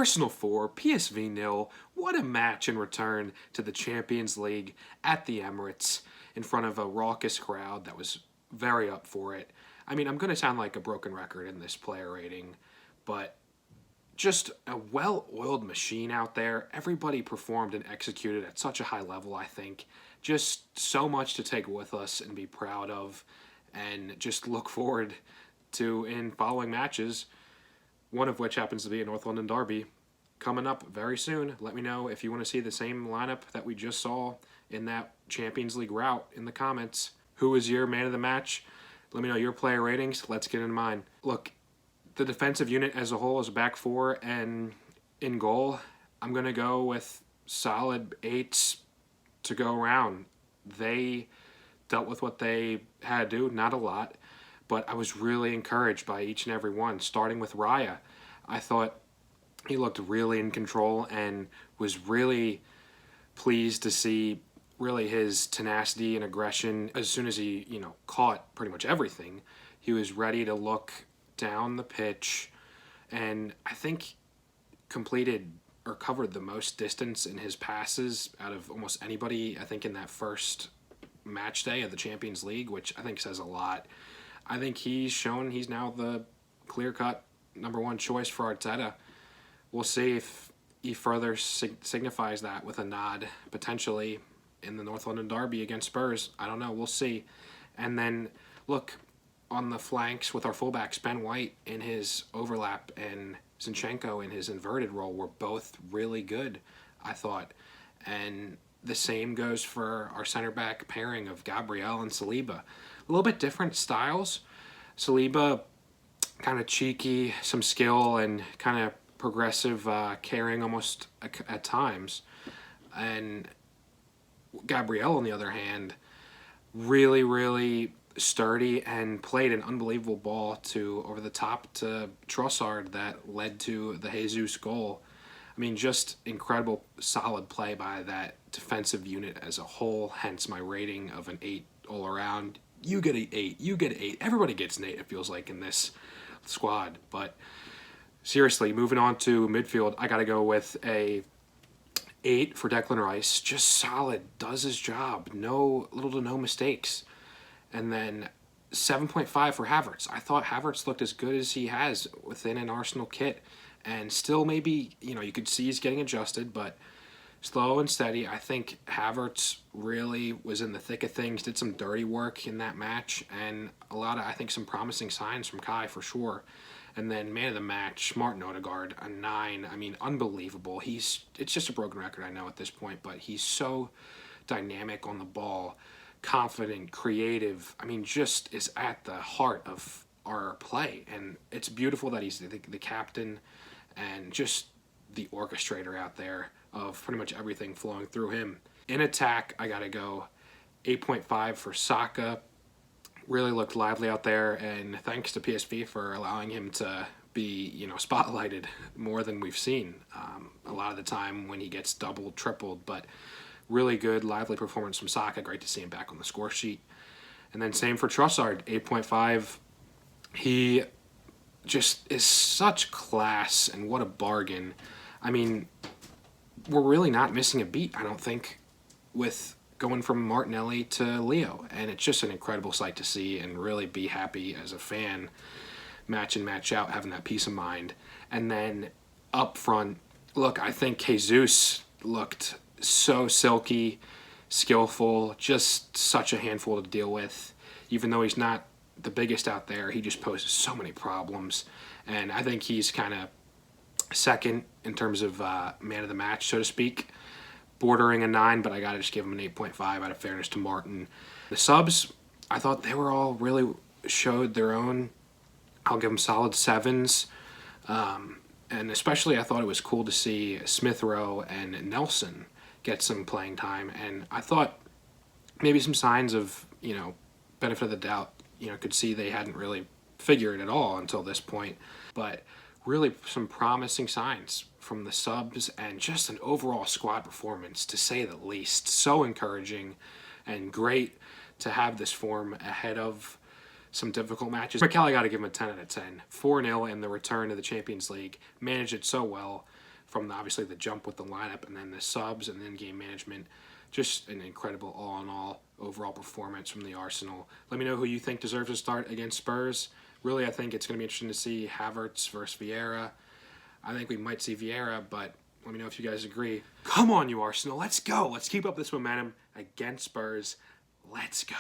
Arsenal 4, PSV 0. What a match in return to the Champions League at the Emirates in front of a raucous crowd that was very up for it. I mean, I'm going to sound like a broken record in this player rating, but just a well-oiled machine out there. Everybody performed and executed at such a high level, I think. Just so much to take with us and be proud of, and just look forward to in following matches, one of which happens to be a North London derby coming up very soon. Let me know if you want to see the same lineup that we just saw in that Champions League route in the comments. Who was your man of the match? Let me know your player ratings. Let's get into mine. Look, the defensive unit as a whole is a back four, and in goal, I'm going to go with solid 8s to go around. They dealt with what they had to do, not a lot, but I was really encouraged by each and every one, starting with Raya. I thought he looked really in control and was really pleased to see really his tenacity and aggression. As soon as he, caught pretty much everything, he was ready to look down the pitch, and I think completed or covered the most distance in his passes out of almost anybody, I think, in that first match day of the Champions League, which I think says a lot. I think he's shown he's now the clear-cut number one choice for Arteta. We'll see if he further signifies that with a nod, potentially, in the North London derby against Spurs. I don't know. We'll see. And then, look, on the flanks with our fullbacks, Ben White in his overlap and Zinchenko in his inverted role were both really good, I thought. And the same goes for our center back pairing of Gabriel and Saliba. A little bit different styles. Saliba, kind of cheeky, some skill, and kind of progressive carrying almost at times. And Gabriel, on the other hand, really, really sturdy and played an unbelievable ball to over the top to Trossard that led to the Jesus goal. I mean, just incredible, solid play by that defensive unit as a whole, hence my rating of an 8 all around. You get an 8. You get an 8. Everybody gets an 8, it feels like, in this squad. But seriously, moving on to midfield, I got to go with a 8 for Declan Rice. Just solid, does his job. Little to no mistakes. And then 7.5 for Havertz. I thought Havertz looked as good as he has within an Arsenal kit. And still maybe, you could see he's getting adjusted, but slow and steady. I think Havertz really was in the thick of things, did some dirty work in that match, and I think some promising signs from Kai for sure. And then man of the match, Martin Odegaard, a 9. I mean, unbelievable. It's just a broken record, I know, at this point, but he's so dynamic on the ball, confident, creative. I mean, just is at the heart of our play, and it's beautiful that he's the captain and just the orchestrator out there of pretty much everything flowing through him. In attack, I gotta go 8.5 for Saka. Really looked lively out there, and thanks to PSV for allowing him to be, spotlighted more than we've seen a lot of the time when he gets doubled, tripled, but really good, lively performance from Saka. Great to see him back on the score sheet. And then same for Trossard, 8.5. He just is such class, and what a bargain. I mean, we're really not missing a beat, I don't think, with going from Martinelli to Leo. And it's just an incredible sight to see and really be happy as a fan, match in, match out, having that peace of mind. And then up front, look, I think Jesus looked so silky, skillful, just such a handful to deal with. Even though he's not the biggest out there, he just poses so many problems. And I think he's kind of second in terms of man of the match, so to speak. Bordering a 9, but I got to just give him an 8.5 out of fairness to Martin. The subs, I thought they were all really showed their own. I'll give them solid 7s. And especially I thought it was cool to see Smith Rowe and Nelson get some playing time. And I thought maybe some signs of, benefit of the doubt. Could see they hadn't really figured it at all until this point. But really some promising signs from the subs and just an overall squad performance, to say the least. So encouraging and great to have this form ahead of some difficult matches. Mikel, I got to give him a 10 out of 10. 4-0 in the return to the Champions League. Managed it so well. from obviously the jump with the lineup and then the subs and then game management. Just an incredible all-in-all overall performance from the Arsenal. Let me know who you think deserves a start against Spurs. Really, I think it's going to be interesting to see Havertz versus Vieira. I think we might see Vieira, but let me know if you guys agree. Come on, you Arsenal. Let's go. Let's keep up this momentum against Spurs. Let's go.